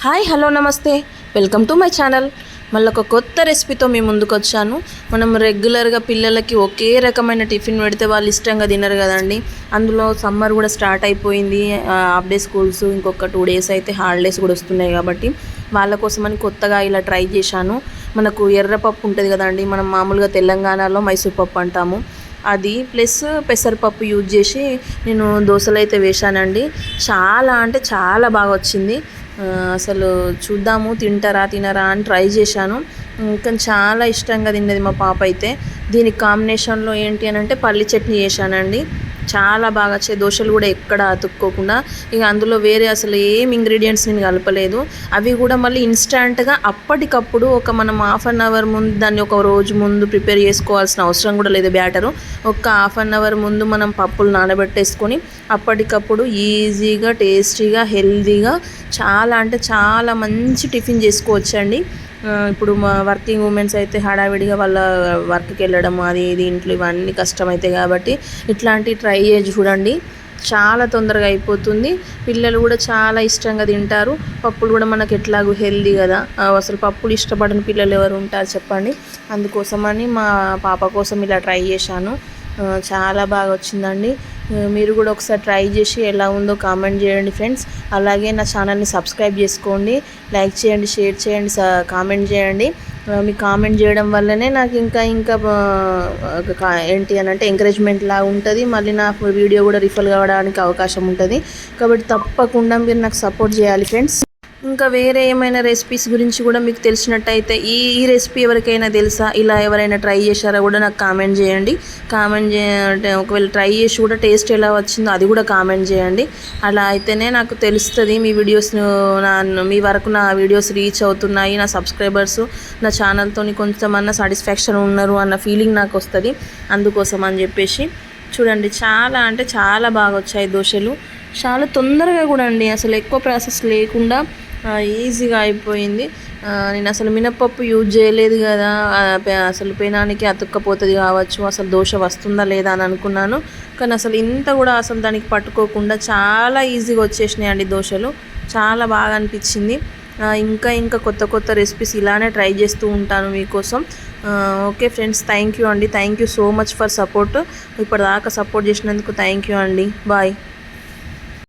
Hi hello నమస్తే, welcome to my channel. మళ్ళీ ఒక కొత్త రెసిపీతో మీ ముందుకు వచ్చాను. మనం రెగ్యులర్గా పిల్లలకి ఒకే రకమైన టిఫిన్ పెడితే వాళ్ళు ఇష్టంగా తినరు కదండి. అందులో సమ్మర్ కూడా స్టార్ట్ అయిపోయింది, హాఫ్ డే స్కూల్స్ ఇంకొక 2 days అయితే హాలిడేస్ కూడా వస్తున్నాయి కాబట్టి వాళ్ళ కోసమని కొత్తగా ఇలా ట్రై చేశాను. మనకు ఎర్రపప్పు ఉంటుంది కదండి, మనం మామూలుగా తెలంగాణలో మైసూర్ పప్పు అంటాము, అది ప్లస్ పెసరపప్పు యూజ్ చేసి నేను దోశలు అయితే వేశానండి. చాలా అంటే చాలా బాగా వచ్చింది. అసలు చూద్దాము తింటారా తినరా అని ట్రై చేశాను. కానీ చాలా ఇష్టంగా తిన్నది మా పాప అయితే. దీనికి కాంబినేషన్లో ఏంటి అని అంటే పల్లి చట్నీ చేశానండి. చాలా బాగా వచ్చాయి దోశలు కూడా ఎక్కడ అతుక్కోకుండా. ఇక అందులో వేరే అసలు ఏం ఇంగ్రీడియంట్స్ నేను కలపలేదు. అవి కూడా మళ్ళీ ఇన్స్టంట్గా అప్పటికప్పుడు మనం హాఫ్ అన్ అవర్ ముందు దాన్ని ఒక రోజు ముందు ప్రిపేర్ చేసుకోవాల్సిన అవసరం కూడా లేదు. బ్యాటరు ఒక హాఫ్ అన్ అవర్ ముందు మనం పప్పులు నానబెట్టేసుకొని అప్పటికప్పుడు ఈజీగా టేస్టీగా హెల్తీగా చాలా అంటే చాలా మంచి టిఫిన్ చేసుకోవచ్చండి. ఇప్పుడు మా వర్కింగ్ ఉమెన్స్ అయితే హడావిడిగా వాళ్ళ వర్క్కి వెళ్ళడం అది ఇది ఇంట్లో ఇవన్నీ కష్టమైతాయి కాబట్టి ఇట్లాంటివి ట్రై చేసి చూడండి, చాలా తొందరగా అయిపోతుంది. పిల్లలు కూడా చాలా ఇష్టంగా తింటారు. పప్పులు కూడా మనకు ఎట్లాగూ హెల్దీ కదా, అసలు పప్పులు ఇష్టపడని పిల్లలు ఎవరు ఉంటారు చెప్పండి. అందుకోసమని మా పాప కోసం ఇలా ట్రై చేశాను. చాలా బాగా వచ్చిందండి. మీరు కూడా ఒకసారి ట్రై చేసి ఎలా ఉందో కామెంట్ చేయండి ఫ్రెండ్స్. అలాగే నా ఛానల్ని సబ్స్క్రైబ్ చేసుకోండి, లైక్ చేయండి, షేర్ చేయండి, కామెంట్ చేయండి. మీ కామెంట్ చేయడం వల్లనే నాకు ఇంకా ఏంటి అని అంటే ఎంకరేజ్మెంట్ లాగా ఉంటుంది. మళ్ళీ నా వీడియో కూడా రిఫర్ కావడానికి అవకాశం ఉంటుంది. కాబట్టి తప్పకుండా మీరు నాకు సపోర్ట్ చేయాలి ఫ్రెండ్స్. ఇంకా వేరే ఏమైనా రెసిపీస్ గురించి కూడా మీకు తెలిసినట్టయితే ఈ రెసిపీ ఎవరికైనా తెలుసా, ఇలా ఎవరైనా ట్రై చేశారా కూడా నాకు కామెంట్ చేయండి. అంటే ఒకవేళ ట్రై చేసి కూడా టేస్ట్ ఎలా వచ్చిందో అది కూడా కామెంట్ చేయండి. అలా అయితేనే నాకు తెలుస్తుంది మీ వీడియోస్ మీ వరకు నా వీడియోస్ రీచ్ అవుతున్నాయి, నా సబ్స్క్రైబర్స్ నా ఛానల్తో కొంచెమన్నా సాటిస్ఫాక్షన్ ఉన్నారు అన్న ఫీలింగ్ నాకు వస్తుంది. అందుకోసం అని చెప్పేసి చూడండి, చాలా అంటే చాలా బాగా వచ్చాయి దోశలు. చాలా తొందరగా కూడా అండి, అసలు ఎక్కువ ప్రాసెస్ లేకుండా ఈజీగా అయిపోయింది. నేను అసలు మినప్పప్పు యూజ్ చేయలేదు కదా, అసలు పెనానికి అతుక్కపోతుంది కావచ్చు, అసలు దోశ వస్తుందా లేదా అని అనుకున్నాను. కానీ అసలు ఇంత కూడా అసలు దానికి పట్టుకోకుండా చాలా ఈజీగా వచ్చేసినాయి అండి దోశలు. చాలా బాగా అనిపించింది. ఇంకా కొత్త రెసిపీస్ ఇలానే ట్రై చేస్తూ ఉంటాను మీకోసం. ఓకే ఫ్రెండ్స్, థ్యాంక్ యూ అండి. Thank you so much for support. ఇప్పటిదాకా సపోర్ట్ చేసినందుకు థ్యాంక్ యూ అండి. బాయ్.